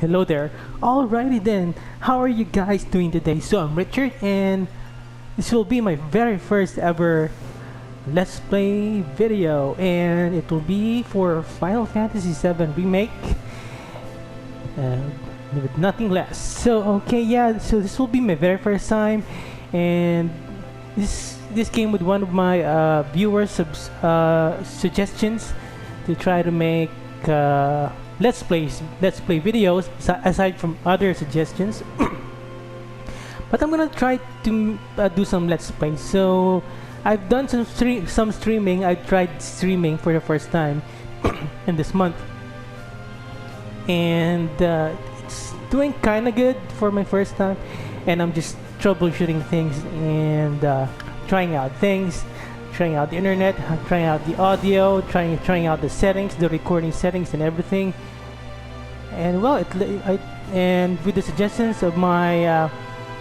Hello there. Alrighty then, how are you guys doing today? So I'm Richard and this will be my very first ever Let's Play video and it will be for Final Fantasy VII Remake uh, with nothing less. So okay, yeah, so this will be my very first time and this came with one of my viewers suggestions to try to make let's play videos aside from other suggestions. But I'm gonna try to do some let's play. So I've done some streaming. I tried streaming for the first time in this month, and it's doing kind of good for my first time. And I'm just troubleshooting things and trying out things, trying out the internet, trying out the audio, trying out the settings, the recording settings, and everything. And well, and with the suggestions of my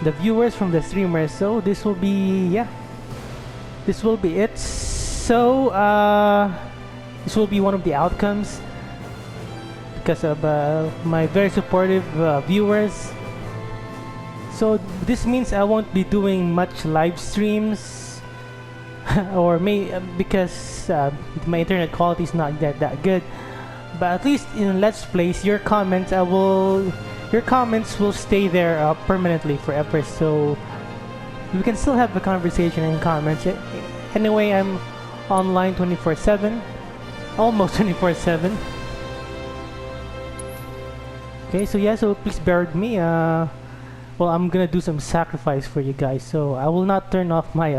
the viewers from the streamers, so this will be this will be it. So this will be one of the outcomes because of my very supportive viewers. So this means I won't be doing much live streams or because my internet quality is not that good. But at least in Let's Plays, your comments will stay there permanently forever. So we can still have a conversation in comments. Anyway, I'm online 24/7, almost 24/7. Okay, so yeah, so please bear with me. Well, I'm gonna do some sacrifice for you guys. So I will not turn on my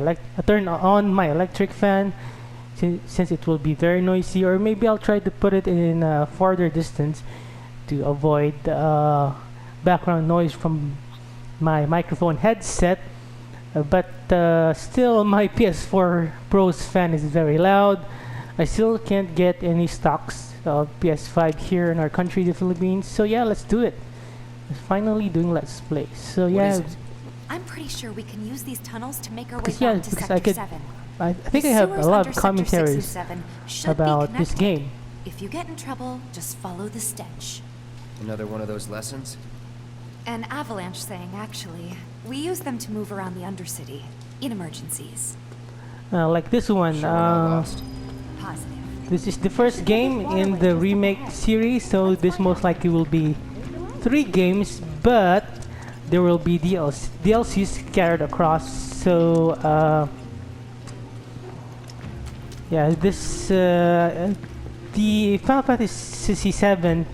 electric fan since it will be very noisy, or maybe I'll try to put it in a farther distance to avoid background noise from my microphone headset. But still, my PS4 Pro's fan is very loud. I still can't get any stocks of PS5 here in our country, the Philippines. So yeah, let's do it. Finally doing Let's Play. So yeah, I'm pretty sure we can use these tunnels to make our way yeah, back to because Sector 7. I think I have a lot of commentaries about this game. If you get in trouble, just follow the stench. Another one of those lessons? An avalanche thing, actually. We use them to move around the Undercity in emergencies. Like this one. Sure, lost. Positive. This is the first game in the Remake series, so this most likely will be 3 games, but there will be DLCs scattered across. So yeah, this the Final Fantasy VII,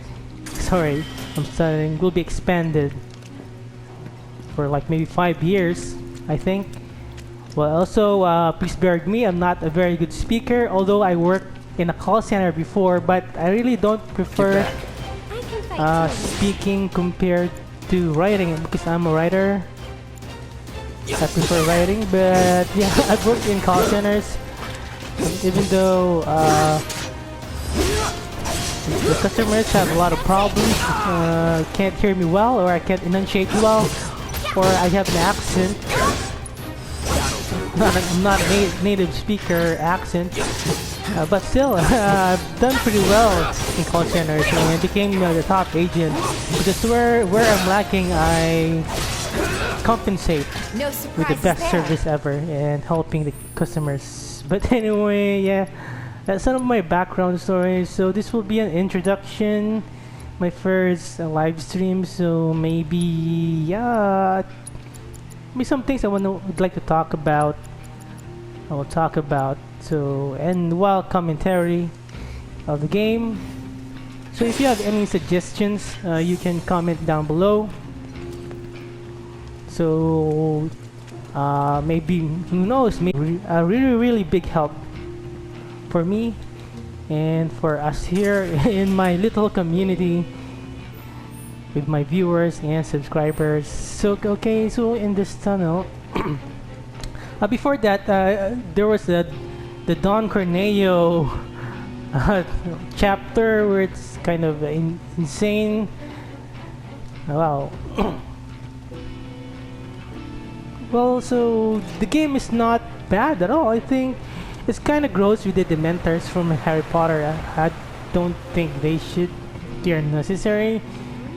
sorry, I'm stuttering, will be expanded for like maybe 5 years, I think. Well, also please bear with me, I'm not a very good speaker, although I worked in a call center before, but I really don't prefer speaking compared to writing because I'm a writer. I prefer writing, but yeah, I've worked in call centers. Even though the customers have a lot of problems, can't hear me well, or I can't enunciate well, or I have an accent. I'm not a native speaker accent, but still, I've done pretty well in call centers and became the top agent. Because where I'm lacking, I compensate with the best service ever and helping the customers. But anyway, yeah, that's some of my background stories. So this will be an introduction, my first live stream. So maybe, yeah, maybe some things would like to talk about. I will talk about. So, and while commentary of the game. So if you have any suggestions, you can comment down below. So maybe, who knows, maybe a really big help for me and for us here in my little community with my viewers and subscribers. So okay, so in this tunnel before that, there was the Don Corneo chapter where it's kind of insane. Wow. Well, so the game is not bad at all. I think it's kind of gross with the Dementors from Harry Potter. I don't think they are necessary.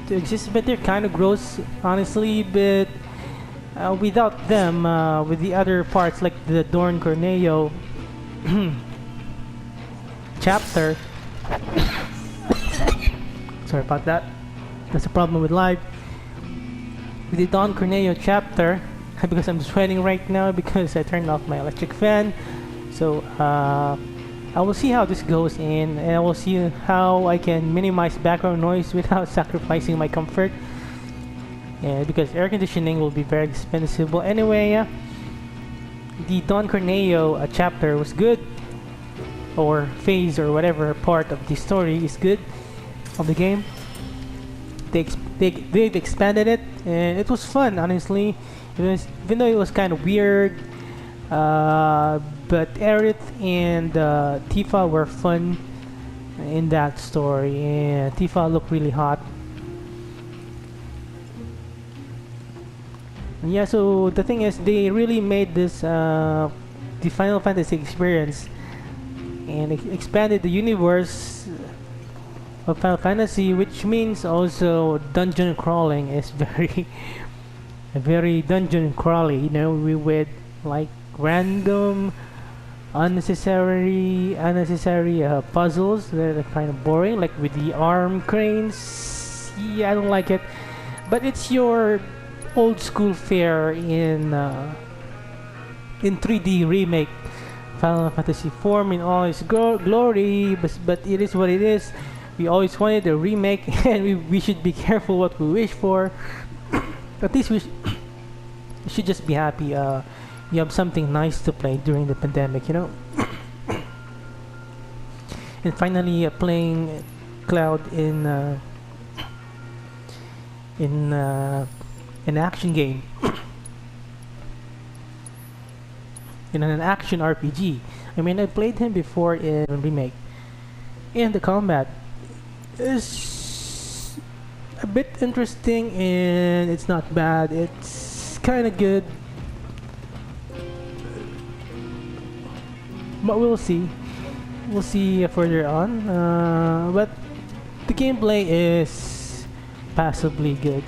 to exist, but they're kind of gross, honestly. But without them, with the other parts like the Dorn Corneo chapter, sorry about that. That's a problem with live. With the Don Corneo chapter, because I'm sweating right now because I turned off my electric fan. So I will see how this goes in, and I will see how I can minimize background noise without sacrificing my comfort. Yeah, because air conditioning will be very expensive. Well, anyway, the Don Corneo chapter was good, or phase, or whatever part of the story is good of the game. They've expanded it, and it was fun, honestly. Even though it was kind of weird, but Aerith and Tifa were fun in that story, and Tifa looked really hot. And yeah, so the thing is, they really made this the Final Fantasy experience and expanded the universe of Final Fantasy, which means also dungeon crawling is very dungeon crawly. You know, we with like random, unnecessary puzzles that are kind of boring, like with the arm cranes. Yeah, I don't like it, but it's your old school fare in 3D remake Final Fantasy form in all its glory, but it is what it is. We always wanted a remake, and we should be careful what we wish for. At least we should just be happy you have something nice to play during the pandemic, you know. And finally playing Cloud in an action game, in an action RPG. I mean, I played him before in Remake, and the combat is a bit interesting, and it's not bad. It's kind of good, but we'll see. We'll see further on. But the gameplay is passably good.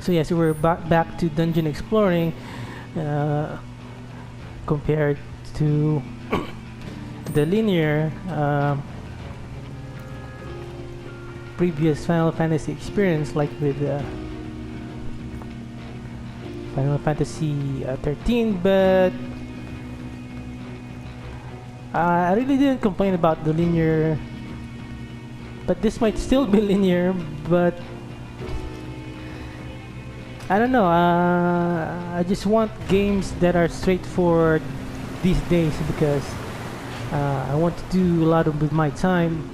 So yes, we're back to dungeon exploring, compared to the linear previous Final Fantasy experience, like with Final Fantasy 13. But I really didn't complain about the linear, but this might still be linear, but I don't know. I just want games that are straightforward these days, because I want to do a lot with my time.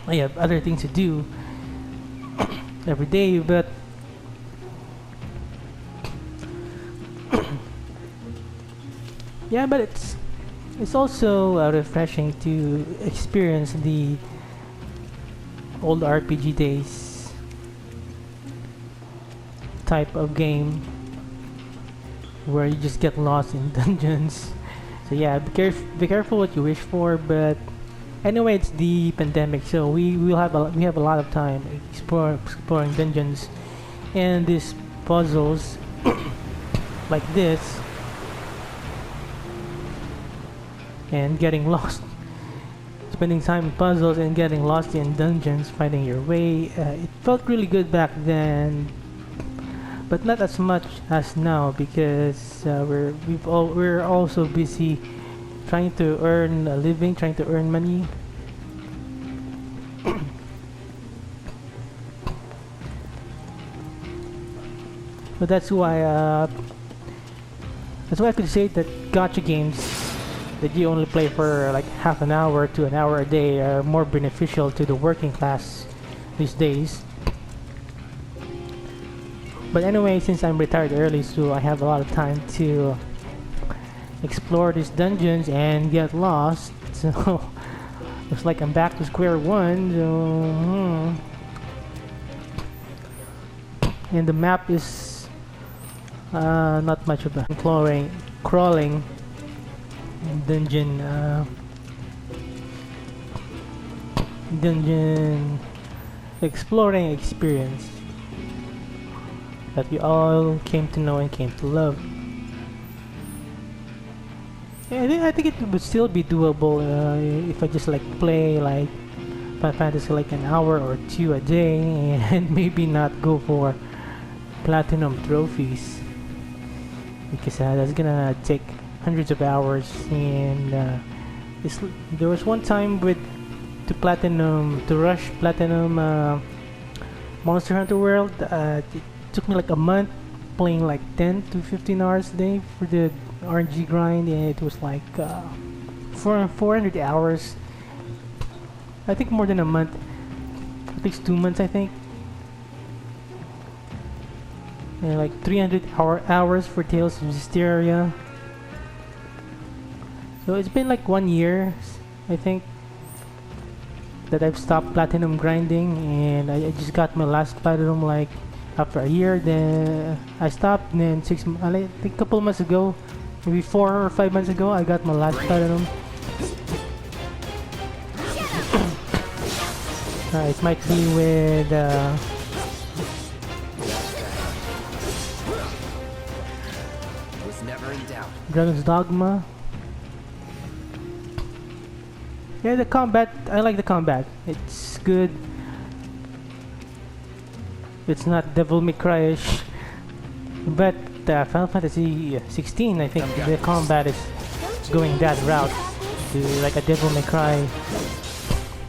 I have other things to do every day, but yeah, but it's also refreshing to experience the old RPG days type of game where you just get lost in dungeons. So yeah, be careful what you wish for. But anyway, it's the pandemic, so we have a lot of time exploring dungeons and these puzzles like this, and getting lost, spending time in puzzles and getting lost in dungeons, finding your way. It felt really good back then, but not as much as now, because we're also busy trying to earn a living, trying to earn money. But that's why I could say that gacha games that you only play for like half an hour to an hour a day are more beneficial to the working class these days. But anyway, since I'm retired early, so I have a lot of time to explore these dungeons and get lost. So looks like I'm back to square one. So, and the map is not much of a crawling dungeon dungeon exploring experience that we all came to know and came to love. Yeah, I think it would still be doable if I just like play like Final Fantasy like an hour or two a day and maybe not go for platinum trophies, because that's gonna take hundreds of hours. And there was one time with to rush platinum Monster Hunter World. It took me like a month playing like 10 to 15 hours a day for the RNG grind, and it was like 400 hours. I think more than a month, at least 2 months I think. And like 300 hours for Tales of Hysteria. So it's been like 1 year, I think, that I've stopped platinum grinding, and I just got my last platinum like after a year. Then I stopped, and then I think a couple months ago, maybe 4 or 5 months ago, I got my last platinum. It might be with Was never in doubt. Dragon's Dogma. Yeah, the combat, I like the combat. It's good. It's not Devil May Cry-ish. But Final Fantasy 16, I think the combat is going that route to like a Devil May Cry.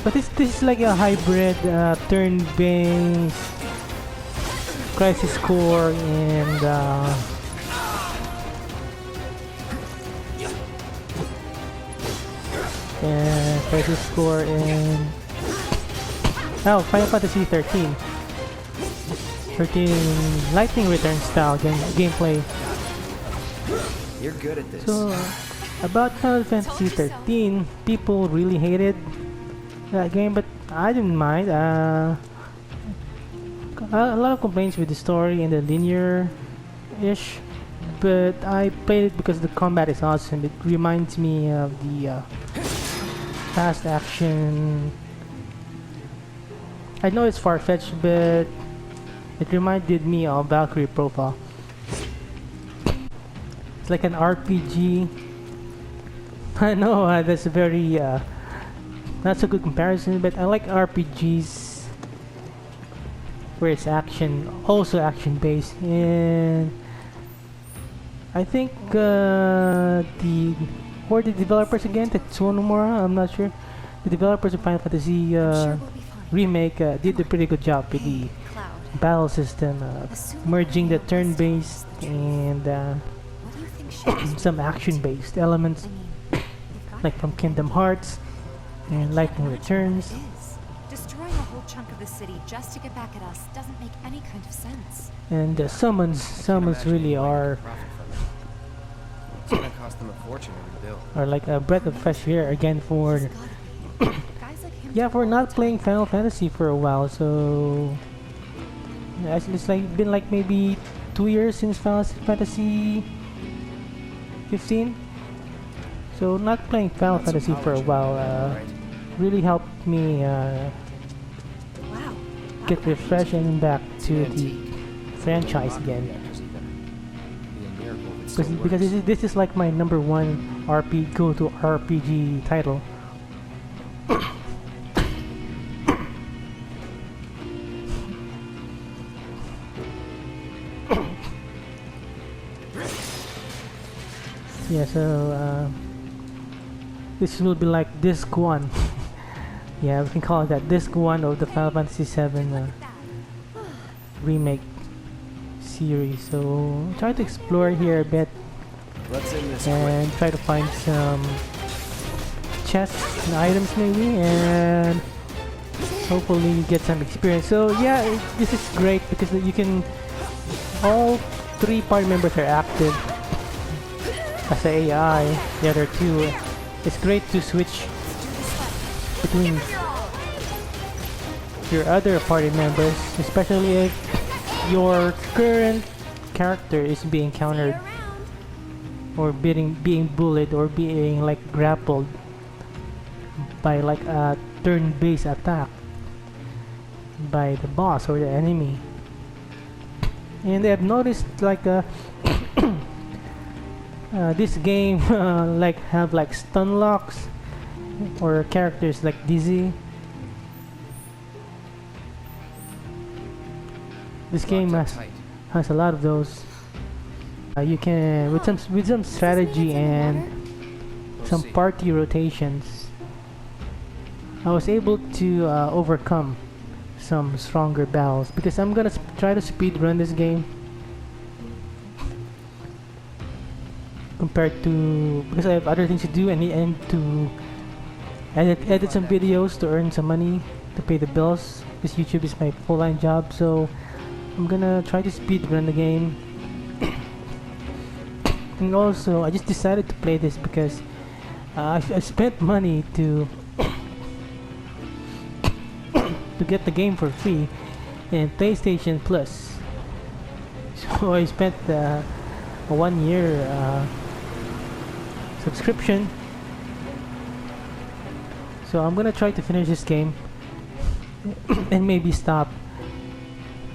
But this is like a hybrid turn-based Crisis Core and Crisis Core and Final Fantasy 13. 13 Lightning Return style gameplay. You're good at this. So about Final Fantasy 13, people really hated that game, but I didn't mind. A lot of complaints with the story and the linear-ish, but I played it because the combat is awesome. It reminds me of the fast action. I know it's far-fetched, but it reminded me of Valkyrie Profile. It's like an RPG. I know that's a very not so good comparison, but I like RPGs where it's also action-based, and I think the developers again, Tetsuo Nomura, I'm not sure. The developers of Final Fantasy Remake did a pretty good job with the battle system, merging the turn-based and some action-based elements, like from Kingdom Hearts and Lightning Returns. Destroying a whole chunk of the city just to get back at us doesn't make any kind of sense. And summons really are It's gonna cost them a fortune to rebuild. like a breath of fresh air again for Guys like him yeah, for not playing Final Fantasy for a while. So yeah, it's like been like maybe 2 years since Final Fantasy 15. So not playing Final Want some Fantasy for a polish, while right? really helped me wow. get refreshed and back to the Antique. franchise again. Reactors even. Be a miracle if it still Because works. this is like my number one go-to RPG title. Yeah, so this will be like disc 1. Yeah, we can call it that, disc 1 of the Final Fantasy 7 remake series. So try to explore here a bit Let's end this quick. and try to find some chests and items maybe, and hopefully get some experience. So yeah, this is great because you can, all 3 party members are active as a AI. The other 2, it's great to switch between your other party members, especially if your current character is being countered or being bullied or being like grappled by like a turn-based attack by the boss or the enemy. And I've noticed like this game like have like stun locks or characters like dizzy. This game Locked up has tight. has a lot of those. You can with some strategy and We'll some see. party rotations. I was able to overcome some stronger battles because I'm gonna try to speed run this game compared to because I have other things to do and to edit some videos to earn some money to pay the bills because YouTube is my full-time job. So I'm gonna try to speed run the game. And also I just decided to play this because I spent money to to get the game for free in PlayStation Plus. So I spent a 1 year subscription. So I'm gonna try to finish this game and maybe stop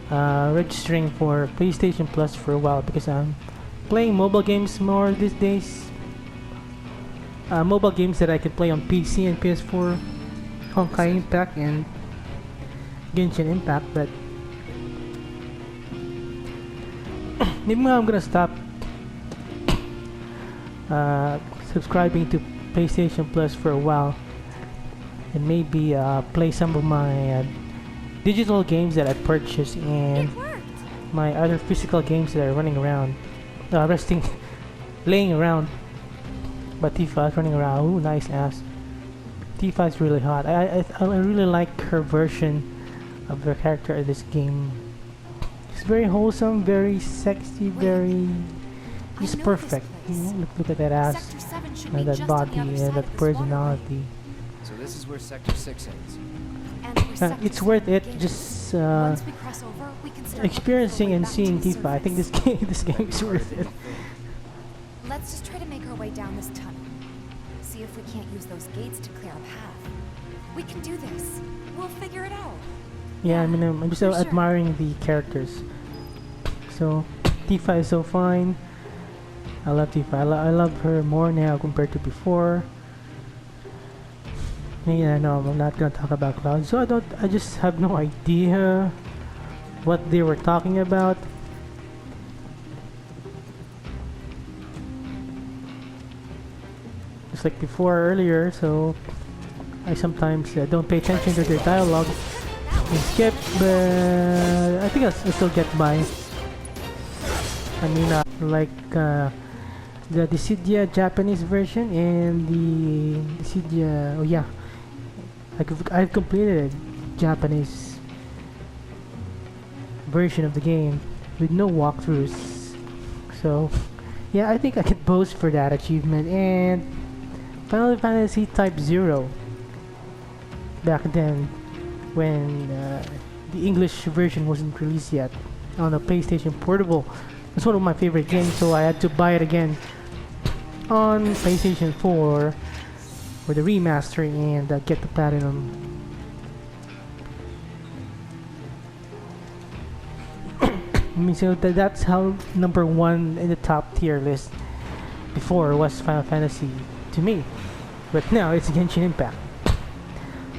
registering for PlayStation Plus for a while because I'm playing mobile games more these days. Mobile games that I can play on PC and PS4, Honkai Impact and Genshin Impact, but maybe I'm gonna stop subscribing to PlayStation Plus for a while and maybe play some of my digital games that I purchased and It worked! my other physical games that are running around, resting, laying around. But Tifa is running around. Ooh, nice ass. Tifa is really hot. I really like her version of her character in this game. It's very wholesome, very sexy, very just I know perfect. this place. Look at that ass, Sector 7 should and be that just body, on the other and side that of this waterway. personality. So this is where Sector 6 ends. And where Sector It's worth 7 it. begins. Just Once we cross over, we can start experiencing making our way and back seeing to the Tifa. I think this surface. game, this game is worth it. Let's just try to make our way down this tunnel. See if we can't use those gates to clear a path. We can do this. We'll figure it out. Yeah, I mean, I'm just for sure. admiring the characters. So, Tifa is so fine. I love Tifa. I love her more now compared to before. Yeah, no, I'm not gonna talk about Cloud. So I just have no idea what they were talking about. Just like before earlier, so I sometimes don't pay attention to their dialogue and skip, but I think I'll still get by. I mean, like the Dissidia Japanese version and the Dissidia, oh yeah, I've completed a Japanese version of the game with no walkthroughs. So yeah, I think I could boast for that achievement. And Final Fantasy Type 0 back then when the English version wasn't released yet on a PlayStation Portable. It's one of my favorite games, so I had to buy it again on PlayStation 4 for the remaster and get the platinum. I mean, so that's how number one in the top tier list before was Final Fantasy to me, but now it's Genshin Impact.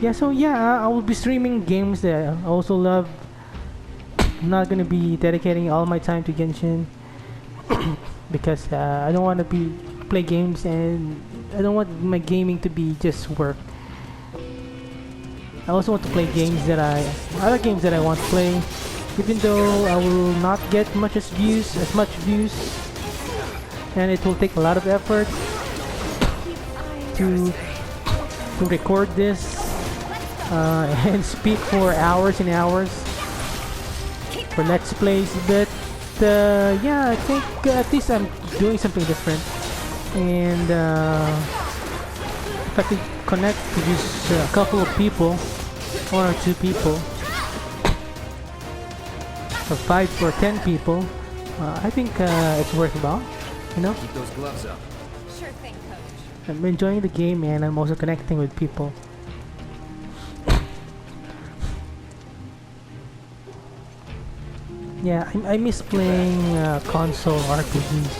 Yeah, so yeah, I will be streaming games that I also love. I'm not gonna be dedicating all my time to Genshin because I don't want to play games and I don't want my gaming to be just work. I also want to play games that other games that I want to play, even though I will not get much views, and it will take a lot of effort to record this and speak for hours and hours for Let's Plays, but yeah, I think at least I'm doing something different, and if I could connect to just a couple of people, 1 or 2 people, or 5 or 10 people, I think it's worthwhile, you know? Keep those gloves up. Sure thing, Coach. I'm enjoying the game and I'm also connecting with people. Yeah, I miss playing console RPGs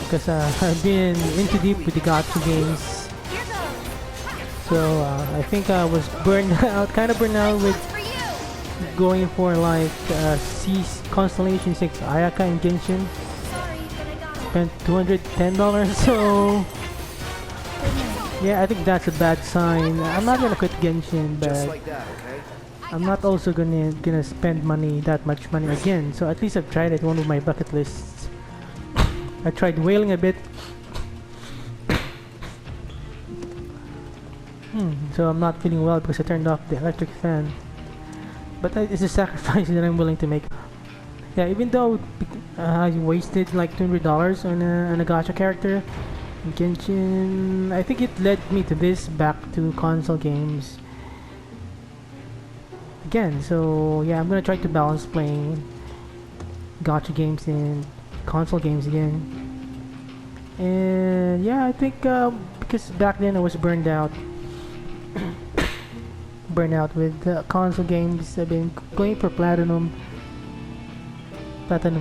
because I've been into deep with the gacha games. So I think I was burned out, kind of burned out with going for like Constellation 6 Ayaka and Genshin. Spent $210, so yeah, I think that's a bad sign. I'm not gonna quit Genshin, Just but like that, okay? I'm not also gonna spend that much money again. So at least I've tried it. One of my bucket lists. I tried whaling a bit. So I'm not feeling well because I turned off the electric fan. But it's a sacrifice that I'm willing to make. Yeah, even though I wasted like $200 on a gacha character in Genshin, I think it led me to this, back to console games again. So yeah, I'm gonna try to balance playing gacha games and console games again. And yeah, I think because back then I was burned out with console games. I've been going for platinum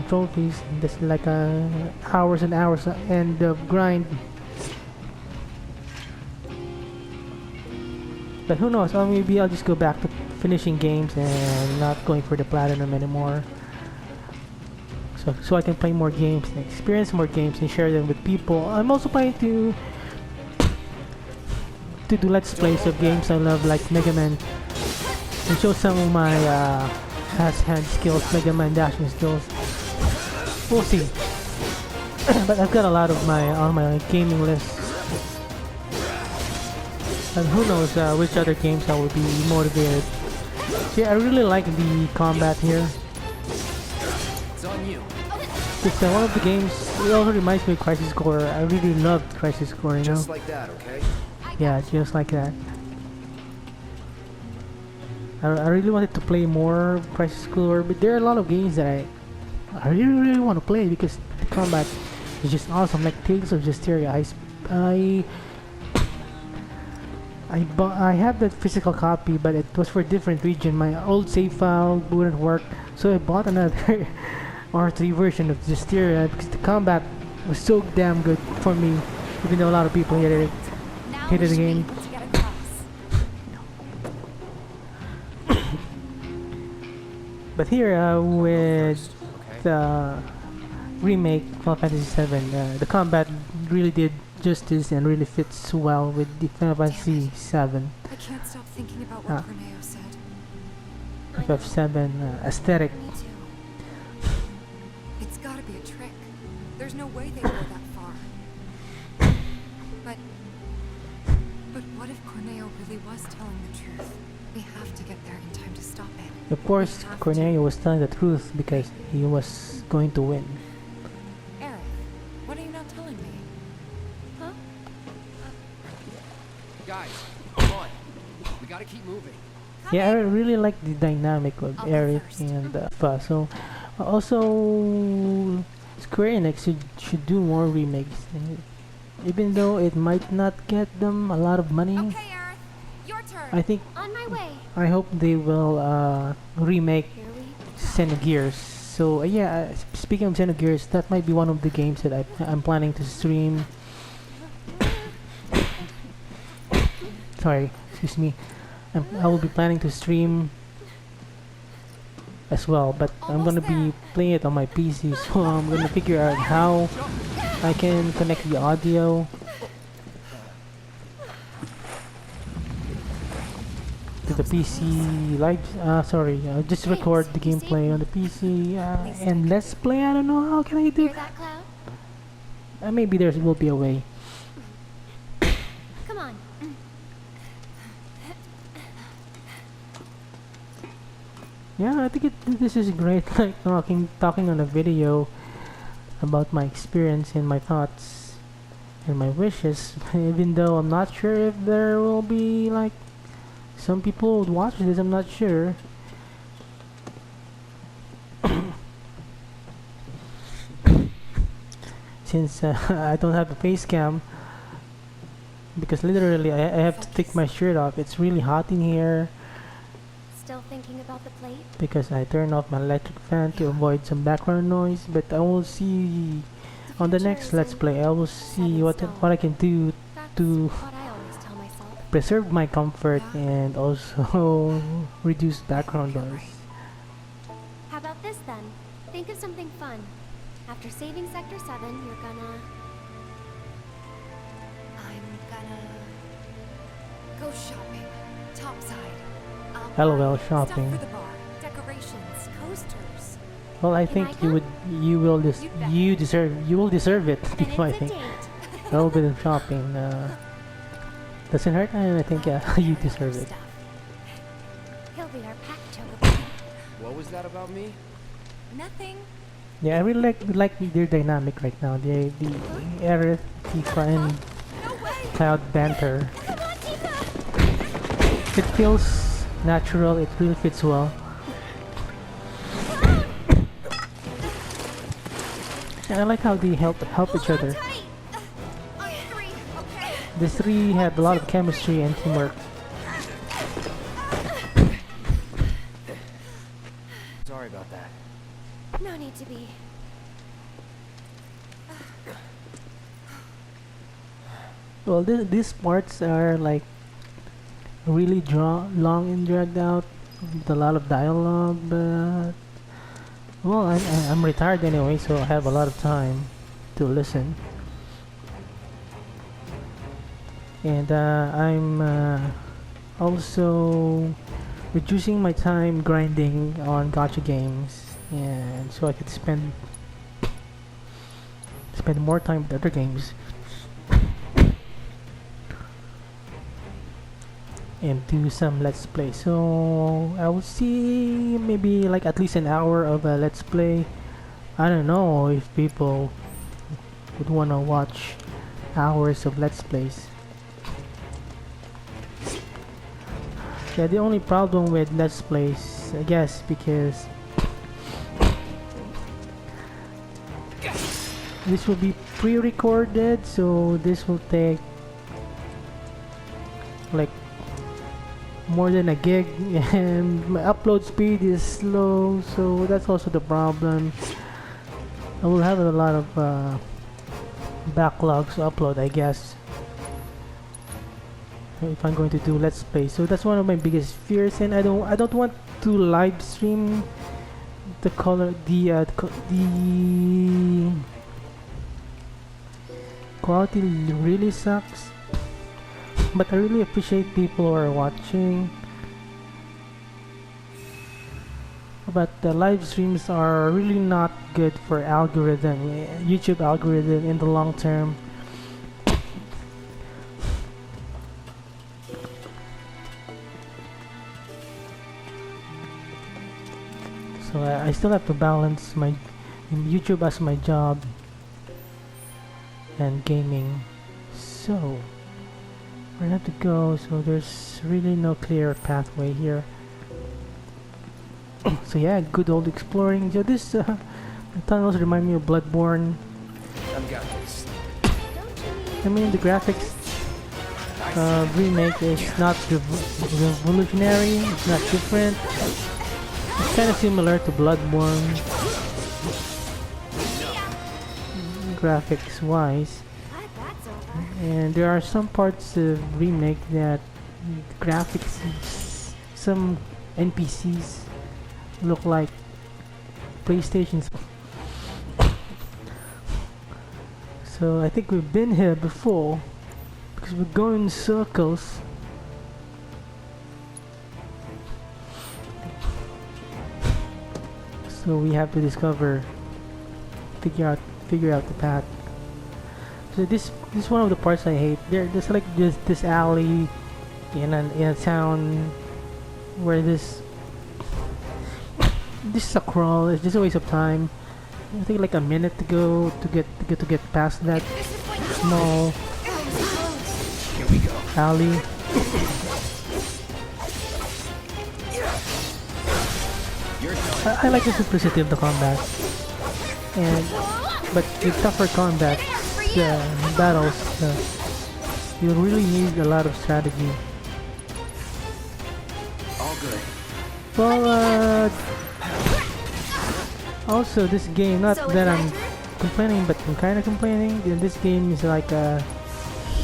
trophies. That's like hours and hours and grind. But who knows? Maybe I'll just go back to finishing games and not going for the platinum anymore. So I can play more games and experience more games and share them with people. I'm also planning to do let's plays of games I love, like Mega Man, and show some of my hand skills, Mega Man dashing skills. We'll see. But I've got a lot of on my gaming list, and who knows which other games I will be motivated. See, I really like the combat here. It's on you. It's one of the games. It also reminds me of Crisis Core. I really loved Crisis Core, you know. Just like that, okay? Yeah, just like that. I really wanted to play more Crisis Core, but there are a lot of games that I really want to play because the combat is just awesome. Like Tales of Justeria. I have that physical copy, but it was for a different region. My old save file wouldn't work, so I bought another R3 version of Justeria because the combat was so damn good for me, even though a lot of people hated it. Hated the game. But here with the remake Final Fantasy VII, the combat really did justice and really fits well with the Final Fantasy VII. I can't stop thinking about what Corneo said. FF7 aesthetic. Me too. It's gotta be a trick. There's no way they go that far. But what if Corneo really was telling the truth? We have to get there in time to stop it. Of course, Corneo was telling the truth because he was going to win. Eric, what are you not telling me? Huh? Guys, come on. We gotta keep moving. Yeah, I really like the dynamic of I'll go Eric first. and so also Square Enix should do more remakes, even though it might not get them a lot of money. Okay, Eric, your turn. I think On my way. I hope they will remake Here we Xenogears. So yeah, speaking of Xenogears, that might be one of the games that I'm planning to stream. Sorry, excuse me. I will be planning to stream as well, but I'm gonna be playing it on my PC, so I'm gonna figure out how I can connect the audio to the PC live. Sorry, just record the gameplay on the PC and let's play. I don't know how can I do. Hear that, Cloud? Maybe there will be a way. Come on. Yeah, I think this is great. Like talking on a video about my experience and my thoughts and my wishes. Even though I'm not sure if there will be like some people would watch this, I'm not sure. Since I don't have a face cam, because literally I have to take my shirt off. It's really hot in here. Still thinking about the plate? because I turned off my electric fan to avoid some background noise. But I will see on the next Let's Play. I will see what I can do That's to what I always tell myself. preserve my comfort and also reduce background noise. How about this then? Think of something fun. After saving Sector 7, you're gonna... I'm gonna go shopping. Topside. LOL Stuff shopping. for the bar, decorations, coasters. Well, I Can think I come? you will You'd better. you will deserve it. Then I it's a think date. a little bit of shopping doesn't hurt, and I think I'll you prepare deserve our it. stuff. He'll be our pack chocobo. What was that about me? Nothing. Yeah, I really like their dynamic right now. The Aerith, Tifa, and No way. Cloud banter. Come on, Tifa! It feels natural. It really fits well. And I like how they help each other. Tight. I'm free. Okay. The three have a lot of chemistry and teamwork. Sorry about that. No need to be. Well, these parts are like really long and dragged out with a lot of dialogue, but well, I'm retired anyway, so I have a lot of time to listen. And I'm also reducing my time grinding on gacha games, and so I could spend more time with other games and do some let's play. So I will see maybe like at least an hour of a let's play. I don't know if people would want to watch hours of let's plays. Yeah, the only problem with let's plays, I guess, because this will be pre-recorded, so this will take like more than a gig, and my upload speed is slow, so that's also the problem. I will have a lot of backlogs to upload, I guess, if I'm going to do let's play. So that's one of my biggest fears, and I don't want to live stream the quality really sucks. But I really appreciate people who are watching. But the live streams are really not good for YouTube algorithm in the long term. So I still have to balance my YouTube as my job and gaming. So where I have to go, so there's really no clear pathway here. So yeah, good old exploring. So this tunnels remind me of Bloodborne. I've got this. I mean, the graphics remake is not revolutionary, it's not different. It's kind of similar to Bloodborne graphics wise. Glad that's over. And there are some parts of remake that graphics, some NPCs look like PlayStation's. So I think we've been here before because we're going in circles. So we have to figure out the path. So this is one of the parts I hate. There's like this alley in a town where this is a crawl. It's just a waste of time. I think like a minute to go to get past that small Here we go. alley. I like the simplicity of the combat, but with tougher combat battles, you really need a lot of strategy. All good. Well, also this game, not So it's that my I'm turn? complaining, but I'm kind of complaining. This game is like a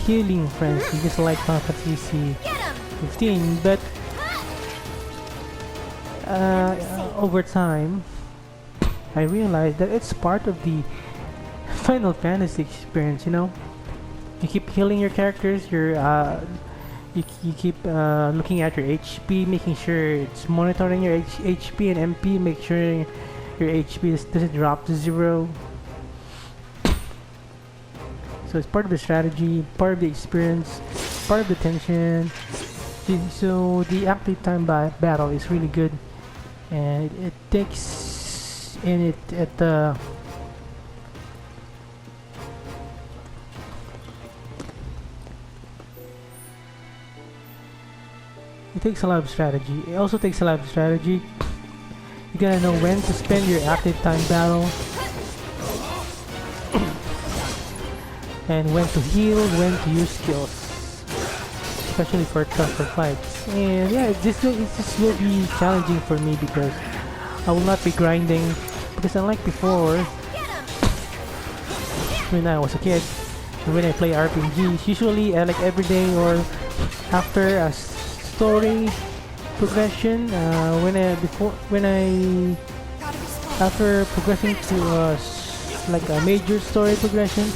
healing frenzy, just like Final Fantasy Get him! 15. But over time, I realized that it's part of the Final Fantasy experience. You know, you keep healing your characters. You keep looking at your HP, making sure it's monitoring your HP and MP. Make sure your HP doesn't drop to 0. So it's part of the strategy, part of the experience, part of the tension. So the active time battle is really good, and it takes in it at the it takes a lot of strategy. It also takes a lot of strategy. You gotta know when to spend your active time battle and when to heal, when to use skills, especially for tougher fights. And yeah, this will be challenging for me because I will not be grinding. Because unlike before, when I was a kid, when I play RPGs, usually like every day or after a story progression, after progressing to like a major story progression,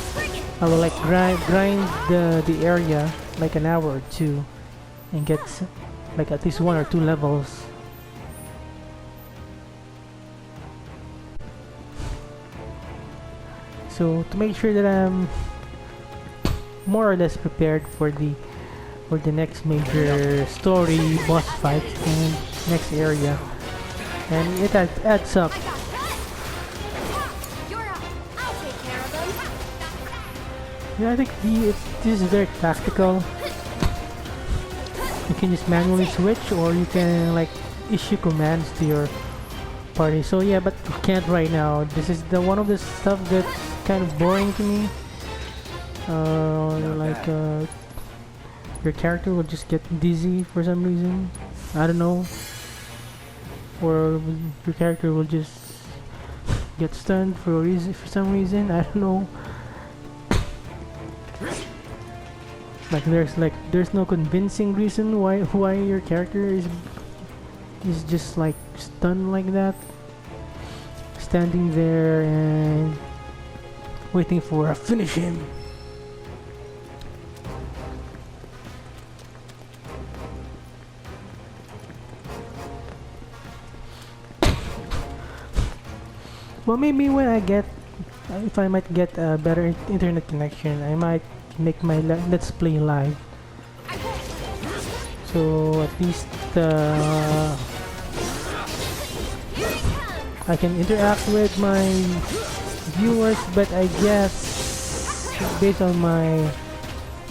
I will like grind the area like an hour or two and get like at least 1 or 2 levels. So to make sure that I'm more or less prepared for the next major story boss fight and next area, and it adds up. You're up. I'll take care of them. Yeah, I think this is very tactical. You can just manually switch, or you can like issue commands to your party. So yeah, but you can't right now. This is the one of the stuff that's kind of boring to me. Your character will just get dizzy for some reason. I don't know. Or your character will just get stunned for some reason. I don't know. There's no convincing reason why your character is just like stunned like that, standing there and waiting for a finish him. Well, maybe when if I might get a better internet connection, I might make my let's play live. So at least I can interact with my viewers, but I guess based on my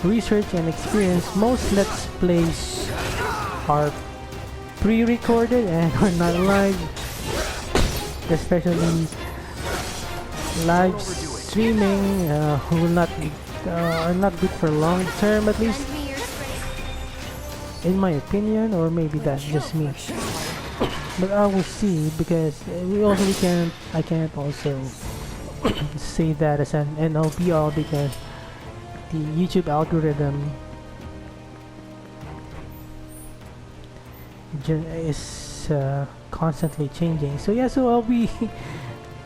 research and experience, most let's plays are pre-recorded and are not live, especially live streaming will not are not good for long term, at least in my opinion, or maybe that's just me. But I will see, because I can't also say that as an end all be all, because the YouTube algorithm is constantly changing. So yeah, so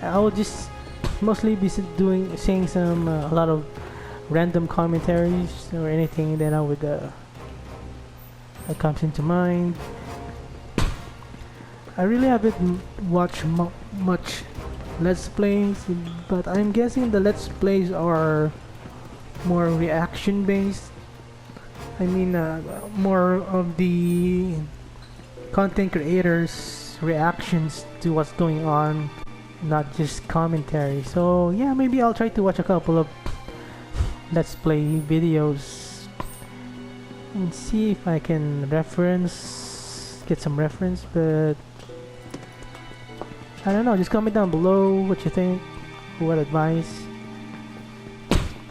I'll just mostly be saying some a lot of random commentaries or anything that that comes into mind. I really haven't watched much let's plays, but I'm guessing the let's plays are more reaction based. I mean, more of the content creators' reactions to what's going on, not just commentary. So yeah, maybe I'll try to watch a couple of let's play videos and see if I can get some reference, but I don't know. Just comment down below what you think, what advice,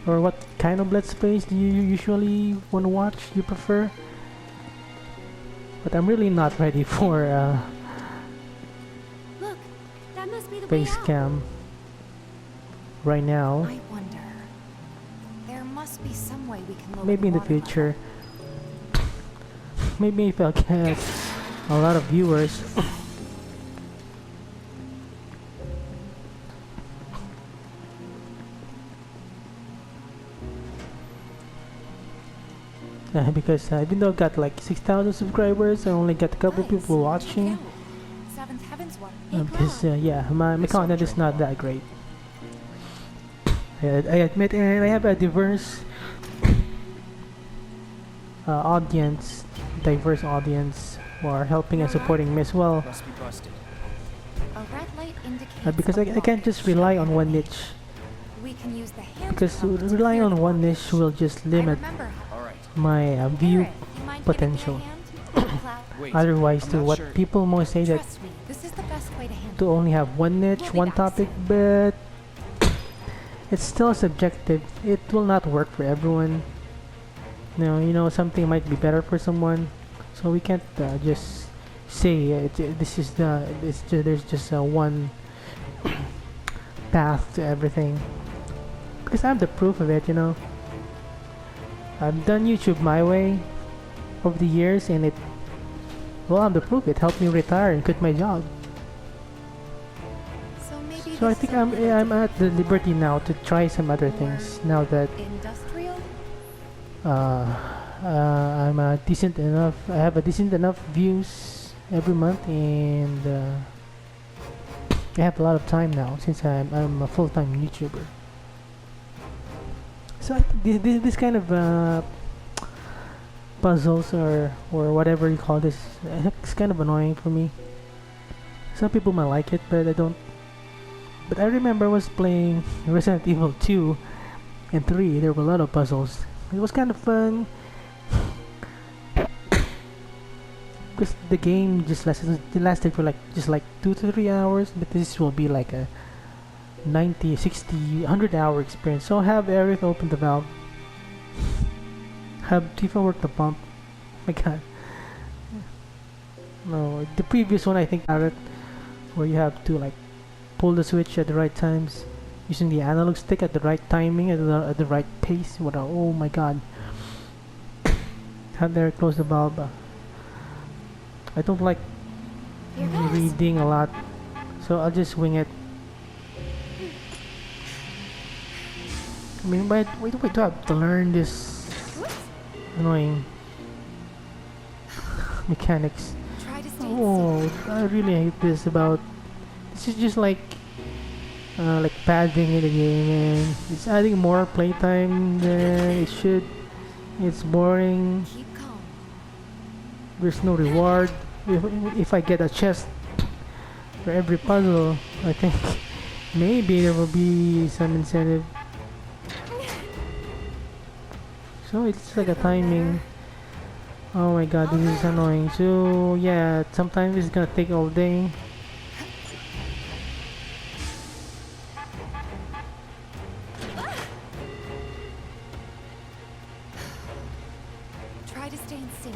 or what kind of let's plays do you usually want to watch, you prefer. But I'm really not ready for face cam right now. I wonder. There must be some way we can lower Maybe in the water level. future. Maybe if I get a lot of viewers. Because even though I got like 6,000 subscribers, I only got a couple Nice. people Check it watching. out. Seventh Heaven's water. Because yeah, my I saw content is Drake. not that great. I admit, and I have a diverse audience, who are helping and supporting me as well. Must be busted. A red light indicates Because a I can't block. just rely on one niche. We can use the hand Because pump to relying clear on the one blockage. niche will just I limit remember how. All right. my view Aaron, you mind giving me a potential. hand? Cloud, Wait. Otherwise, I'm to not what sure. people most say that trust me, this is the best way to handle to only have one niche, We'll be one back topic, soon. but it's still subjective. It will not work for everyone. Something might be better for someone, so we can't just say there's just one path to everything. Because I have the proof of it. I've done YouTube my way over the years, and I'm the proof. It helped me retire and quit my job. So maybe So I this think is a I'm at the liberty now to try some other things now that industrial. I'm decent enough. I have a decent enough views every month, and I have a lot of time now since I'm a full-time YouTuber. So I think this kind of puzzles or whatever you call this, it's kind of annoying for me. Some people might like it, but I don't. But I remember I was playing Resident Evil 2 and 3. There were a lot of puzzles. It was kind of fun. Because the game just lasted for just like 2 to 3 hours, but this will be like a 90, 60, 100 hour experience. So have Eric open the valve. Have Tifa work the pump. My god. No, the previous one I think Eric, where you have to like pull the switch at the right times using the analog stick at the right timing at the right pace. Oh my god. Have Eric close the valve. I don't like Here goes. reading a lot, so I'll just wing it. I mean, why do I have to learn this annoying mechanics? Try to stay Oh, I really hate this about. This is just like padding in the game, and it's adding more playtime than it should. It's boring. Keep calm. There's no reward. If I get a chest for every puzzle, I think maybe there will be some incentive. So it's like a timing. Oh my god, this is annoying. So yeah, sometimes it's gonna take all day. Try to stay in sync.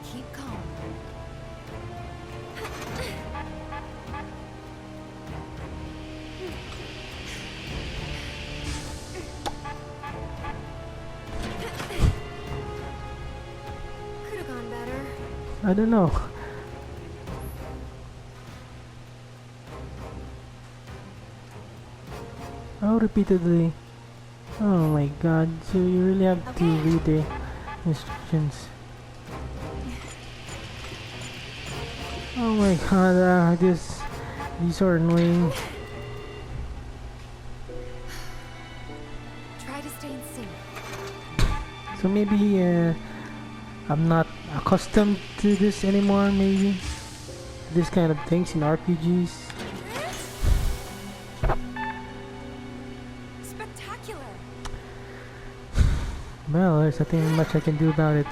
Keep calm. Could have gone better. I don't know. Oh, repeatedly. Oh my god, so you really have to Okay. read the instructions. Oh my god, these are annoying. Try to stay in sync. So maybe I'm not accustomed to this anymore, maybe. This kind of things in RPGs. Spectacular. Well, there's nothing much I can do about it.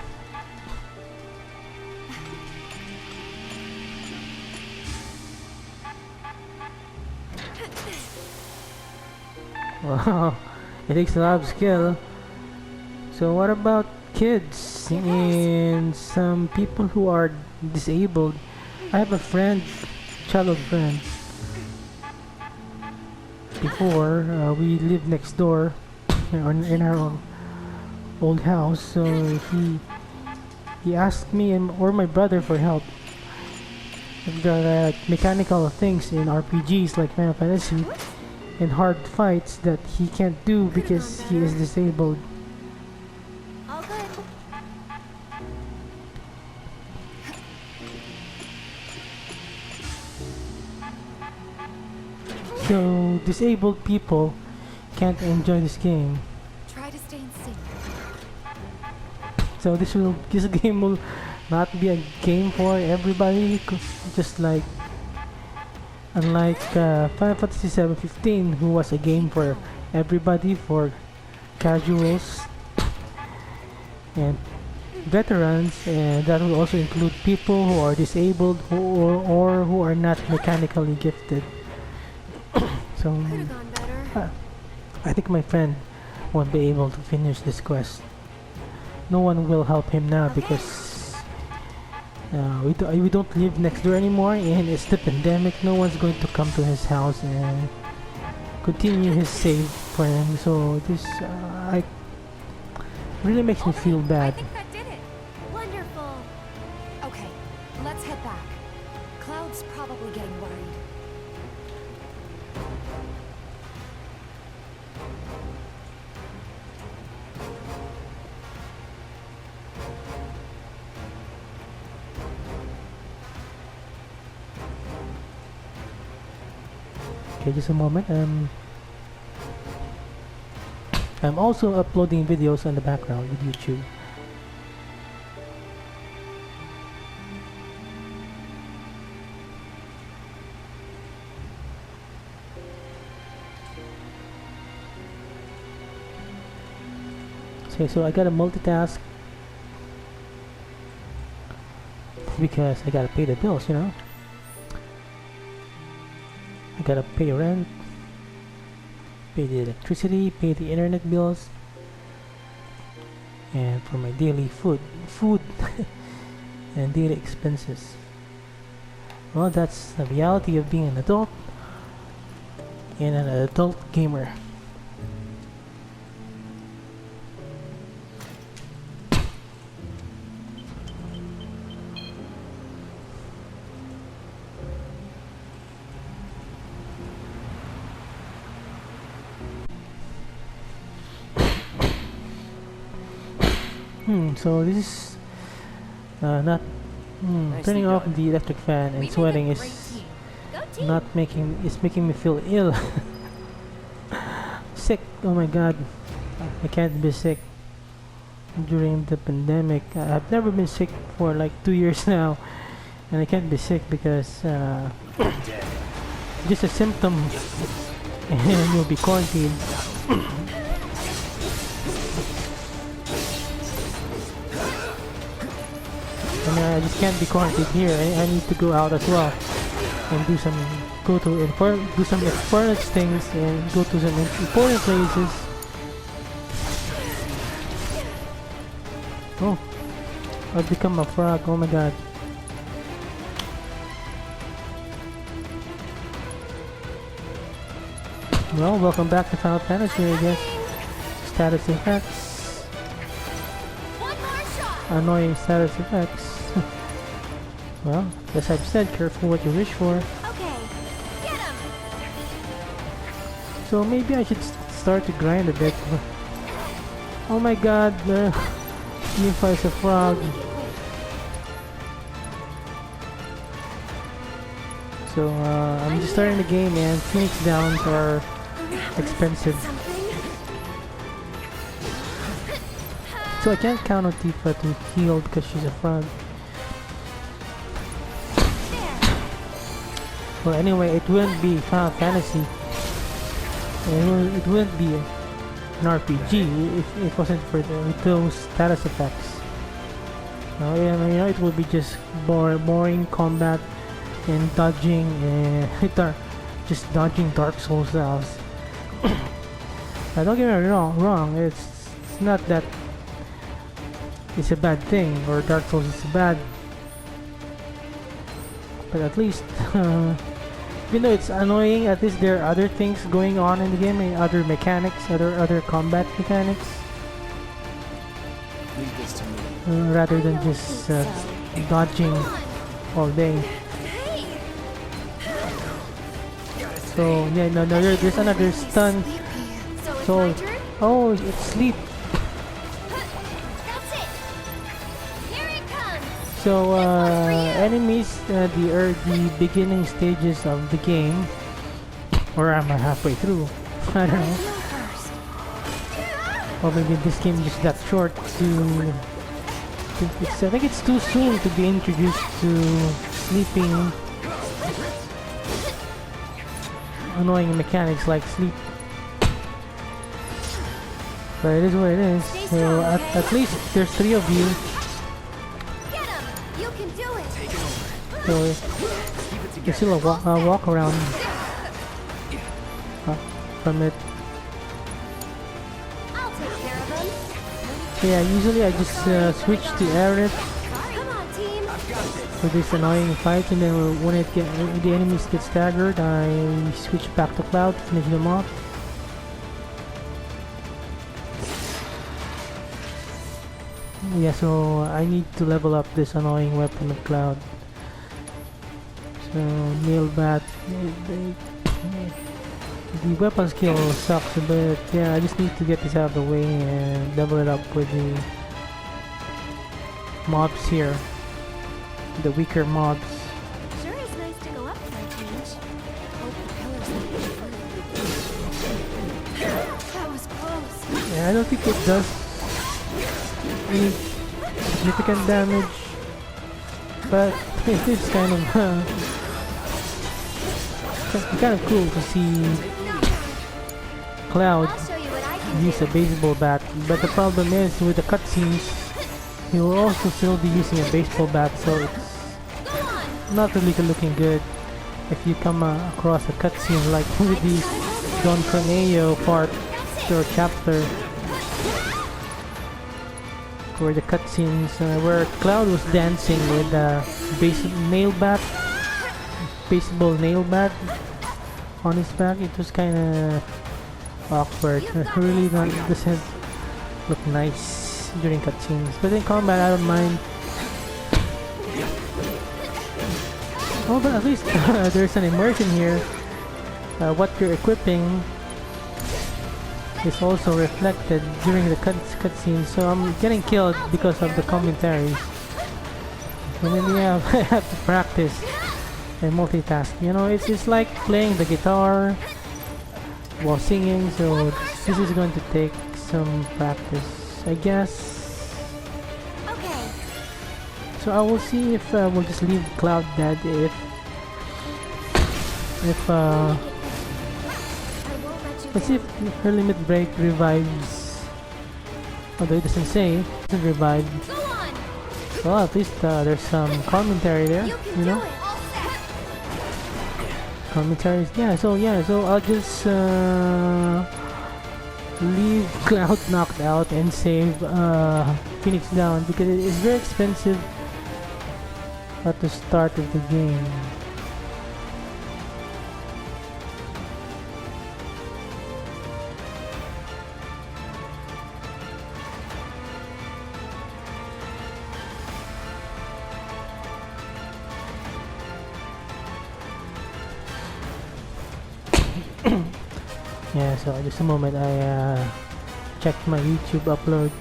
Wow, It takes a lot of skill. So what about kids and some people who are disabled? I have a friend, childhood friend. Before we lived next door in our old house, so he asked me or my brother for help. There are mechanical things in RPGs like Final Fantasy and hard fights that he can't do because he is disabled. All good. So disabled people can't enjoy this game. Try to stay in sync. So this game will not be a game for everybody, just like unlike Final Fantasy 7 15, who was a game for everybody, for casuals and veterans, and that will also include people who are disabled or who are not mechanically gifted. So Could have gone better. I think my friend won't be able to finish this quest. No one will help him now because we don't live next door anymore, and it's the pandemic. No one's going to come to his house and continue his save for him. So this really makes me feel I bad. think that did it. Wonderful. Okay, let's head back. Cloud's probably getting worried. Okay, just a moment. I'm also uploading videos on the background with YouTube. Okay, so I gotta multitask because I gotta pay the bills, you know. I gotta pay rent, pay the electricity, pay the internet bills, and for my daily food and daily expenses. Well, that's the reality of being an adult and an adult gamer. So this is not turning off the electric fan and sweating is Go team. not making me feel ill. Sick. Oh my god, I can't be sick during the pandemic. I've never been sick for like 2 years now, and I can't be sick because just a symptom and you'll be quarantined. And I just can't be quarantined here. I need to go out as well and do some important things and go to some important places. Oh, I've become a frog. Oh my god. Well, welcome back to Final Fantasy, I guess. Status effects. One more shot. Annoying status effects. Well, as I've said, careful what you wish for. Okay. Get him. So maybe I should start to grind a bit. Oh my god, Yufa is a frog. So I'm just starting the game, and Phoenix Downs are expensive. So I can't count on Tifa to heal because she's a frog. Well, anyway, it wouldn't be Final Fantasy. It wouldn't be an RPG if it wasn't for those status effects. You know, it would be just boring combat and dodging, just dodging Dark Souls styles. Don't get me wrong. It's not that it's a bad thing or Dark Souls is bad, but at least even though it's annoying, at least there are other things going on in the game, and other mechanics, other combat mechanics, Leave this to me. rather than just dodging all day. So yeah, no, there's another stun. So it's So my turn? oh, it's sleep. That's it! Here it comes! So for you. enemies, the beginning stages of the game, or am I halfway through? I don't know. Or maybe this game is just that short to. I think it's too soon to be introduced to sleeping, annoying mechanics like sleep. But it is what it is. Stay So strong, at okay? least there's 3 of you. Get him! You can do it! So there's still a walk around from it. I'll take care of him. So yeah, usually I just switch to Aerith Come on, team! for this annoying fight, and then when the enemies get staggered, I switch back to Cloud to finish them off. Yeah, so I need to level up this annoying weapon of Cloud. So nail bat, the weapon skill sucks a bit. Yeah, I just need to get this out of the way and level it up with the mobs here, the weaker mobs. Sure is nice to go up for a change. Hope the pillars don't get through. That was close. Yeah, I don't think it does any significant damage, but it is kind of kind of cool to see Cloud I'll show you what I can use do. a baseball bat. But the problem is with the cutscenes, he will also still be using a baseball bat, so it's Go on! not really looking good if you come across a cutscene like with the Don Corneo part or chapter, where the cutscenes where Cloud was dancing with a baseball nail bat on his back. It was kind of awkward. Really doesn't look nice during cutscenes, but in combat I don't mind. Oh, but at least there's an immersion here. What you're equipping is also reflected during the cutscenes, so I'm getting killed because of the commentaries. And then yeah, I have to practice and multitask. You know, it's like playing the guitar while singing, so this is going to take some practice, I guess. Okay. So I will see if we'll just leave Cloud dead if I won't let you let's see if her limit break revives. Although it doesn't say, it doesn't revive. Go on! Well, at least there's some commentary there, You can you do know? it! All set! Commentaries, yeah, so I'll just leave Cloud knocked out and save Phoenix down, because it is very expensive at the start of the game. Yeah, so just a moment, I checked my YouTube upload.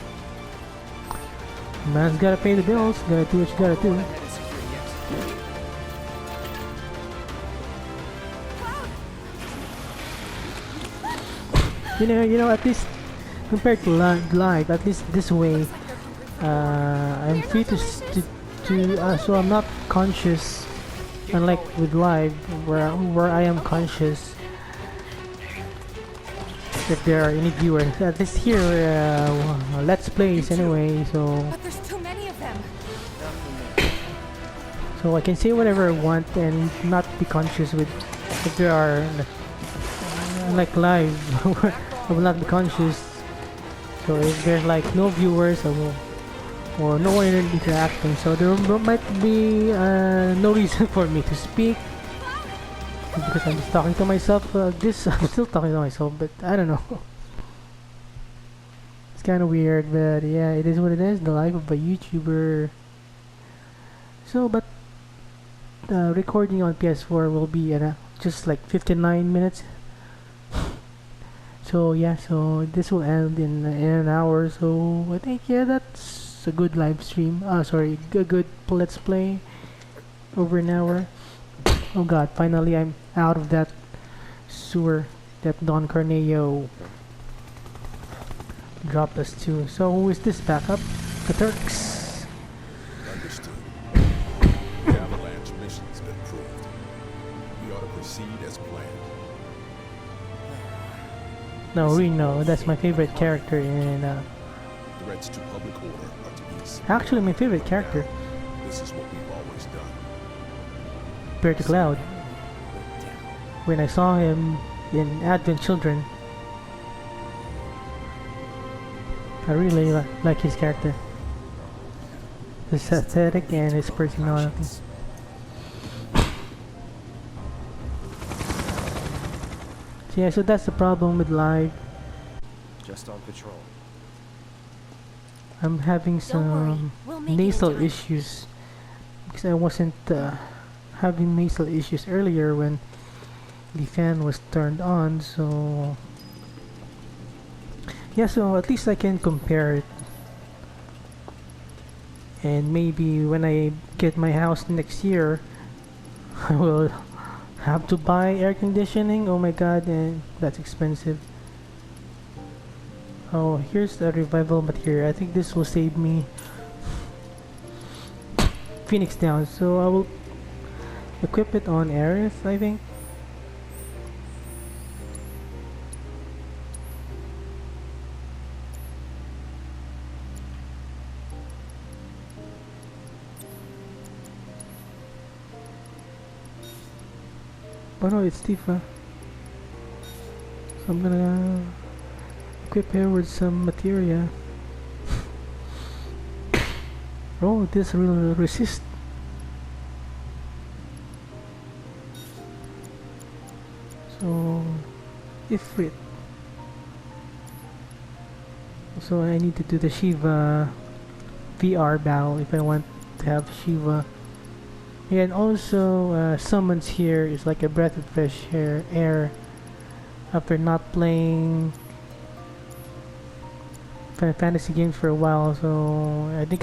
Man's gotta pay the bills, gotta do what you gotta do. Head of security exit. You know, at least compared to live, at least this way, I'm free to so I'm not conscious, unlike with live, where I am conscious if there are any viewers. At least here, let's plays anyway, so But there's too many of them. I can say whatever I want and not be conscious with if there are like live I will not be conscious. So if there's like no viewers or no one interacting, so there might be no reason for me to speak because I'm just talking to myself. I'm still talking to myself, but I don't know. It's kind of weird, but yeah, it is what it is. The life of a YouTuber. So, but recording on PS4 will be at just like 59 minutes. So yeah, so this will end in an hour. So I think yeah, that's a good live stream. Sorry, a good let's play over an hour. Oh god, finally I'm out of that sewer that Don Corneo dropped us to. So who is this backup? The Turks. Understood. The avalanche mission's been proved. We ought to proceed as planned. No, Reno. That's my favorite character in. Threats to public order are to be severe. Actually, my favorite character, This is what we've always done. Bear the Cloud. When I saw him in Advent Children, I really like his character, his aesthetic and his personality. So yeah, so that's the problem with live. Just on patrol. I'm having Don't worry, some we'll make it in nasal time. issues because I wasn't having nasal issues earlier when the fan was turned on. So yeah, so at least I can compare it, and maybe when I get my house next year, I will have to buy air conditioning. Oh my god, and that's expensive. Oh, here's the revival material. I think this will save me Phoenix down, so I will equip it on Aerith, I think. Oh no, it's Tifa. So I'm gonna equip her with some materia. Oh, this will resist. So, Ifrit. So I need to do the Shiva VR battle if I want to have Shiva. And also, summons here is like a breath of fresh air after not playing Final Fantasy games for a while. So I think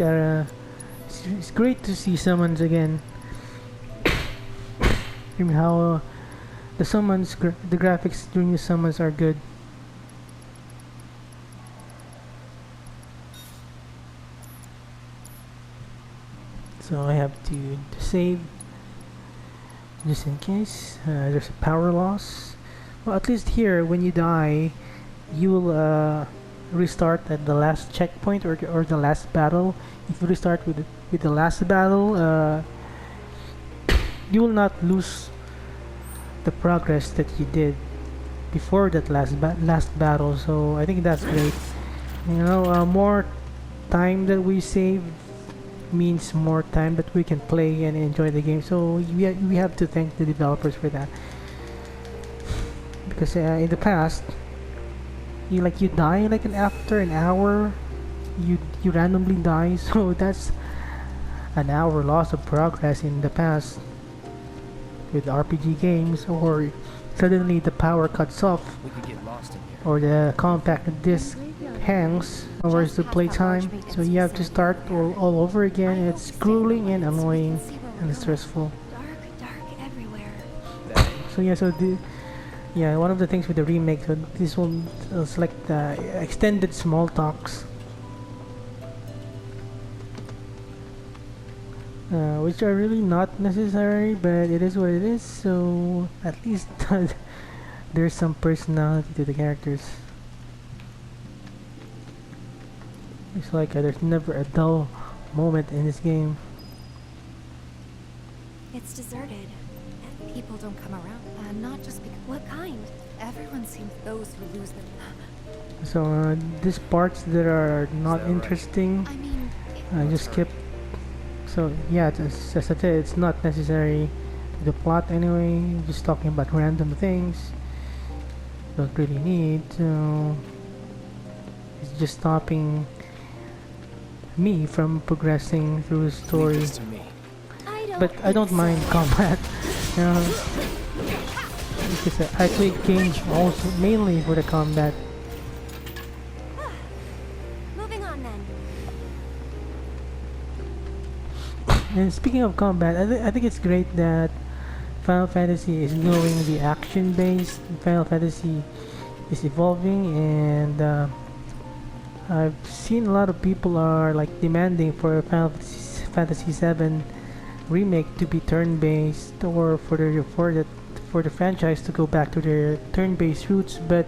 it's great to see summons again. Remember how the summons, the graphics during the summons are good. So I have to save just in case there's a power loss. Well, at least here when you die, you will restart at the last checkpoint or the last battle. If you restart with the last battle, you will not lose the progress that you did before that last battle. So I think that's great. You know, more time that we save means more time that we can play and enjoy the game. So we have to thank the developers for that, because in the past you die like after an hour, you randomly die. So that's an hour loss of progress in the past with RPG games, or suddenly the power cuts off We could get lost in here. or the compact disc hangs over the playtime, so you have to start all over again. It's grueling and annoying and stressful. Dark everywhere. So yeah, one of the things with the remake, so this one is like the extended small talks, which are really not necessary, but it is what it is. So at least there's some personality to the characters. It's like there's never a dull moment in this game. It's deserted. And people don't come around. Not just because... What kind? Everyone seems those who lose them. So these parts that are not that right? interesting, I mean, I just skip. So yeah, as I said, it's not necessary to the plot anyway. Just talking about random things. Don't really need to. It's just stopping me from progressing through the Leave story. this to me. I don't But I don't think mind so. combat. You know, because I play games also mainly for the combat. Moving on then. And speaking of combat, I think it's great that Final Fantasy is going the action based. Final Fantasy is evolving, and I've seen a lot of people are like demanding for Fantasy 7 remake to be turn based, or for the franchise to go back to their turn based roots. But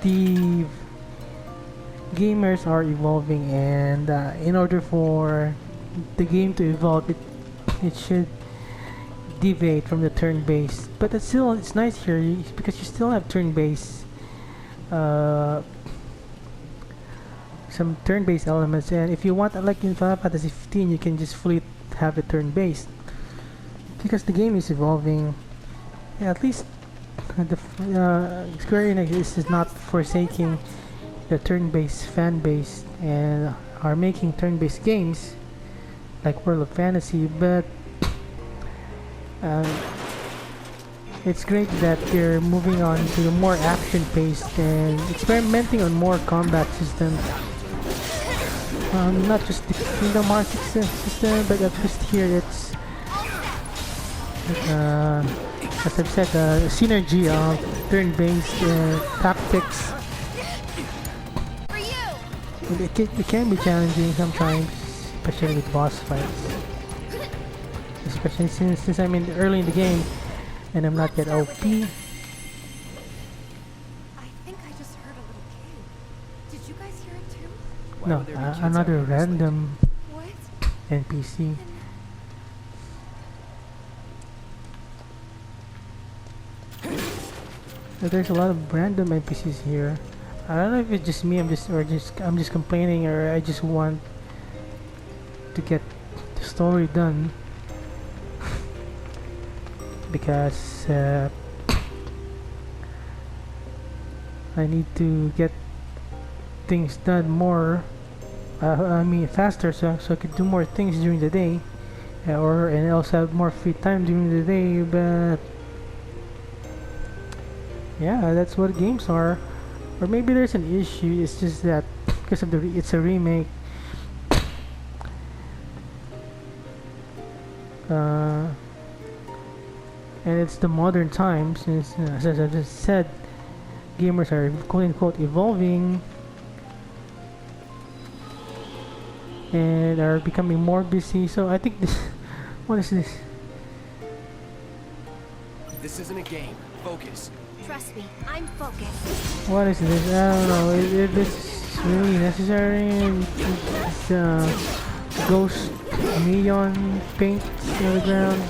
the gamers are evolving, and in order for the game to evolve, it should deviate from the turn-based. But it's nice here because you still have turn-based, some turn-based elements. And if you want, like in Final Fantasy 15, you can just fully have it turn-based because the game is evolving. Yeah, at least the Square Enix is not forsaking the turn-based fan base and are making turn-based games like World of Fantasy, but uh, it's great that they're moving on to more action-paced and experimenting on more combat systems. Not just the Kingdom Hearts system, but at least here it's, as I've said, a synergy of turn-based tactics. for you! And it can be challenging sometimes, especially with boss fights. Especially since I'm early in the game and I'm not yet OP. I think I just heard a little kid. Did you guys hear it too? Why No, would there be kids out another here this late? random What? NPC. There's a lot of random NPCs here. I don't know if it's just me. I'm just complaining, or I just want to get the story done because I need to get things done more. I mean faster, so I could do more things during the day, and also have more free time during the day. But yeah, that's what games are. Or maybe there's an issue. It's just that because of it's a remake. Uh, and it's the modern times. Since, as I just said, gamers are quote unquote evolving and are becoming more busy. So I think this. What is this? This isn't a game. Focus. Trust me, I'm focused. What is this? I don't know. Is this really necessary? This ghost neon paint on the ground.